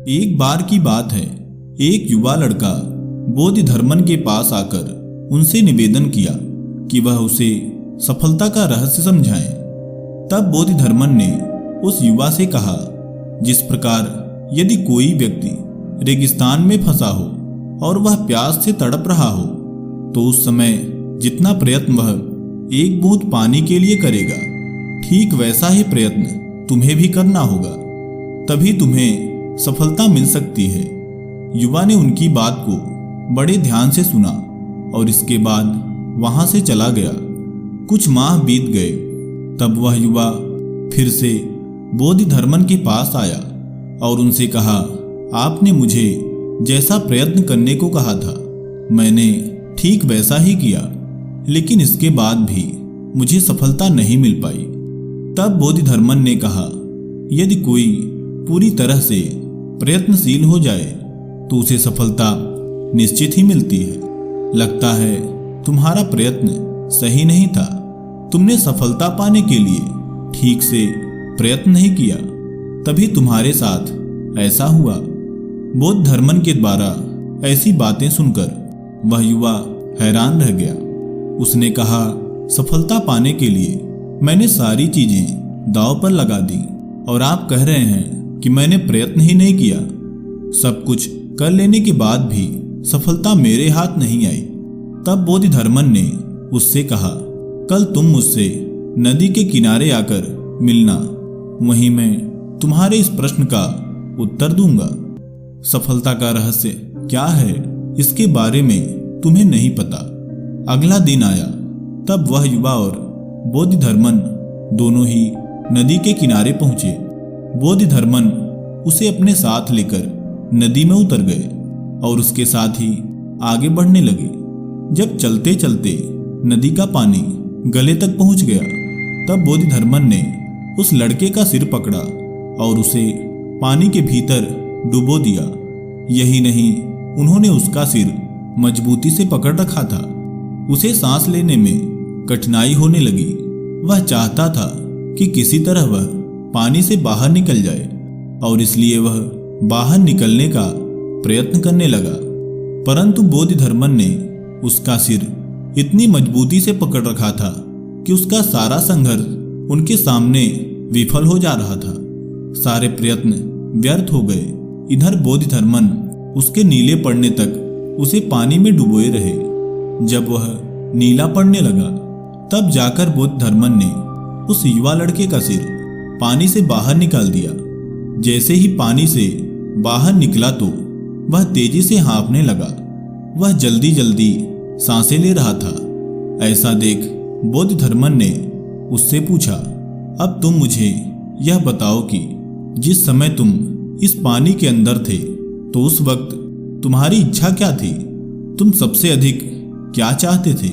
एक बार की बात है, एक युवा लड़का बोधिधर्मन के पास आकर उनसे निवेदन किया कि वह उसे सफलता का रहस्य समझाएं। तब बोधिधर्मन ने उस युवा से कहा, जिस प्रकार यदि कोई व्यक्ति रेगिस्तान में फंसा हो और वह प्यास से तड़प रहा हो, तो उस समय जितना प्रयत्न वह एक बूंद पानी के लिए करेगा, ठीक वैसा ही प्रयत्न तुम्हें भी करना होगा, तभी तुम्हें सफलता मिल सकती है। युवा ने उनकी बात को बड़े ध्यान से सुना और इसके बाद वहां से चला गया। कुछ माह बीत गए, तब वह युवा फिर से बोधिधर्मन के पास आया और उनसे कहा, आपने मुझे जैसा प्रयत्न करने को कहा था, मैंने ठीक वैसा ही किया, लेकिन इसके बाद भी मुझे सफलता नहीं मिल पाई। तब बोधिधर्मन ने कहा, यदि कोई पूरी तरह से प्रयत्नशील हो जाए तो उसे सफलता निश्चित ही मिलती है। लगता है तुम्हारा प्रयत्न सही नहीं था, तुमने सफलता पाने के लिए ठीक से प्रयत्न नहीं किया, तभी तुम्हारे साथ ऐसा हुआ। बोधिधर्मन के द्वारा ऐसी बातें सुनकर वह युवा हैरान रह गया। उसने कहा, सफलता पाने के लिए मैंने सारी चीजें दांव पर लगा दी और आप कह रहे हैं कि मैंने प्रयत्न ही नहीं किया। सब कुछ कर लेने के बाद भी सफलता मेरे हाथ नहीं आई। तब बोधिधर्मन ने उससे कहा, कल तुम मुझसे नदी के किनारे आकर मिलना, वहीं मैं तुम्हारे इस प्रश्न का उत्तर दूंगा। सफलता का रहस्य क्या है, इसके बारे में तुम्हें नहीं पता। अगला दिन आया, तब वह युवा और बोधिधर्मन दोनों ही नदी के किनारे पहुंचे। बोधिधर्मन उसे अपने साथ लेकर नदी में उतर गए और उसके साथ ही आगे बढ़ने लगे। जब चलते चलते नदी का पानी गले तक पहुंच गया, तब बोधिधर्मन ने उस लड़के का सिर पकड़ा और उसे पानी के भीतर डुबो दिया। यही नहीं, उन्होंने उसका सिर मजबूती से पकड़ रखा था। उसे सांस लेने में कठिनाई होने लगी। वह चाहता था कि किसी तरह वह पानी से बाहर निकल जाए और इसलिए वह बाहर निकलने का प्रयत्न करने लगा, परंतु बोधिधर्मन ने उसका सिर इतनी मजबूती से पकड़ रखा था कि उसका सारा संघर्ष उनके सामने विफल हो जा रहा था। सारे प्रयत्न व्यर्थ हो गए। इधर बोधिधर्मन उसके नीले पड़ने तक उसे पानी में डुबोए रहे। जब वह नीला पड़ने लगा, तब जाकर बोधिधर्मन ने उस युवा लड़के का सिर पानी से बाहर निकाल दिया। जैसे ही पानी से बाहर निकला तो वह तेजी से हाँफने लगा। वह जल्दी जल्दी सांसें ले रहा था। ऐसा देख बोधिधर्मन ने उससे पूछा, अब तुम मुझे यह बताओ कि जिस समय तुम इस पानी के अंदर थे तो उस वक्त तुम्हारी इच्छा क्या थी? तुम सबसे अधिक क्या चाहते थे?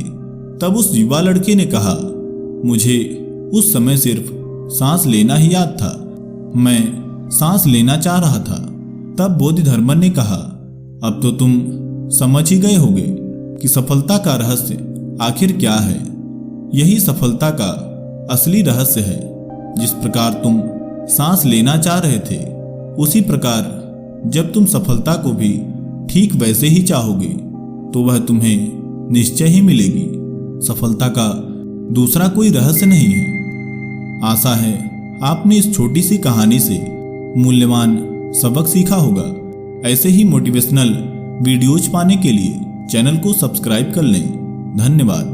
तब उस युवा लड़के ने कहा, मुझे उस समय सिर्फ सांस लेना ही याद था, मैं सांस लेना चाह रहा था। तब बोधिधर्मन ने कहा, अब तो तुम समझ ही गए होगे कि सफलता का रहस्य आखिर क्या है। यही सफलता का असली रहस्य है। जिस प्रकार तुम सांस लेना चाह रहे थे, उसी प्रकार जब तुम सफलता को भी ठीक वैसे ही चाहोगे तो वह तुम्हें निश्चय ही मिलेगी। सफलता का दूसरा कोई रहस्य नहीं है। आशा है आपने इस छोटी सी कहानी से मूल्यवान सबक सीखा होगा। ऐसे ही मोटिवेशनल वीडियोज पाने के लिए चैनल को सब्सक्राइब कर लें। धन्यवाद।